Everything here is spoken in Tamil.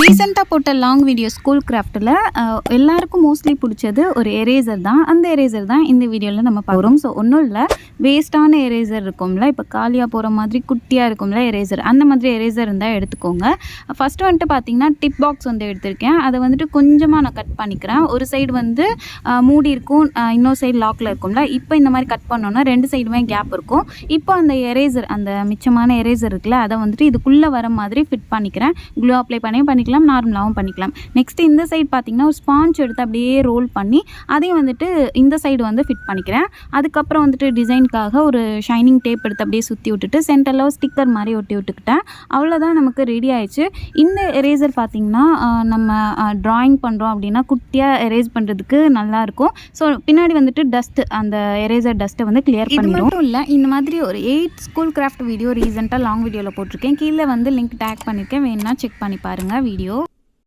ரீசெண்டாக போட்ட லாங் வீடியோ ஸ்கூல் கிராஃப்ட்டில் எல்லாருக்கும் மோஸ்ட்லி பிடிச்சது ஒரு எரேசர் தான். அந்த எரேசர் தான் இந்த வீடியோவில் நம்ம பார்க்குறோம். ஸோ ஒன்றும் இல்லை, வேஸ்ட்டான எரேசர் இருக்கும்ல, இப்போ காலியாக போகிற மாதிரி குட்டியாக இருக்கும்ல எரேசர், அந்த மாதிரி எரேசர் இருந்தால் எடுத்துக்கோங்க. ஃபஸ்ட்டு வந்துட்டு பார்த்தீங்கன்னா டிப் பாக்ஸ் வந்து எடுத்திருக்கேன். அதை வந்துட்டு கொஞ்சமாக நான் கட் பண்ணிக்கிறேன். ஒரு சைடு வந்து மூடி இருக்கும், இன்னொரு சைடு லாக்கில் இருக்கும்ல. இப்போ இந்த மாதிரி கட் பண்ணோன்னா ரெண்டு சைடுமே கேப் இருக்கும். இப்போ அந்த எரேசர், அந்த மிச்சமான எரேசர் இருக்குல்ல, அதை வந்துட்டு இதுக்குள்ளே வர மாதிரி ஃபிட் பண்ணிக்கிறேன். க்ளூ அப்ளை பண்ணிக்கலாம், நார்மலாகவும் பண்ணிக்கலாம். நெக்ஸ்ட் இந்த சைடு பார்த்தீங்கன்னா ஒரு ஸ்பாஞ்ச் எடுத்து அப்படியே ரோல் பண்ணி அதையும் வந்துட்டு இந்த சைடு வந்து ஃபிட் பண்ணிக்கிறேன். அதுக்கப்புறம் வந்துட்டு டிசைனுக்காக ஒரு ஷைனிங் டேப் எடுத்து அப்படியே சுற்றி விட்டுட்டு சென்டரில் ஸ்டிக்கர் மாதிரி ஒட்டி விட்டுக்கிட்டேன். அவ்வளோதான், நமக்கு ரெடி ஆயிடுச்சு. இந்த எரேசர் பார்த்தீங்கன்னா நம்ம ட்ராயிங் பண்ணுறோம் அப்படின்னா குட்டியாக எரேஸ் பண்ணுறதுக்கு நல்லாயிருக்கும். ஸோ பின்னாடி வந்துட்டு டஸ்ட்டு, அந்த எரேசர் டஸ்ட்டை வந்து கிளியர் பண்ணிடும். மட்டும் இல்லை, இந்த மாதிரி ஒரு 8 ஸ்கூல் கிராஃப்ட் வீடியோ ரீசெண்டாக லாங் வீடியோவில் போட்டிருக்கேன். கீழே வந்து லிங்க் டேக் பண்ணியிருக்கேன், வேணுன்னா செக் பண்ணி பாருங்கள் வீடியோ.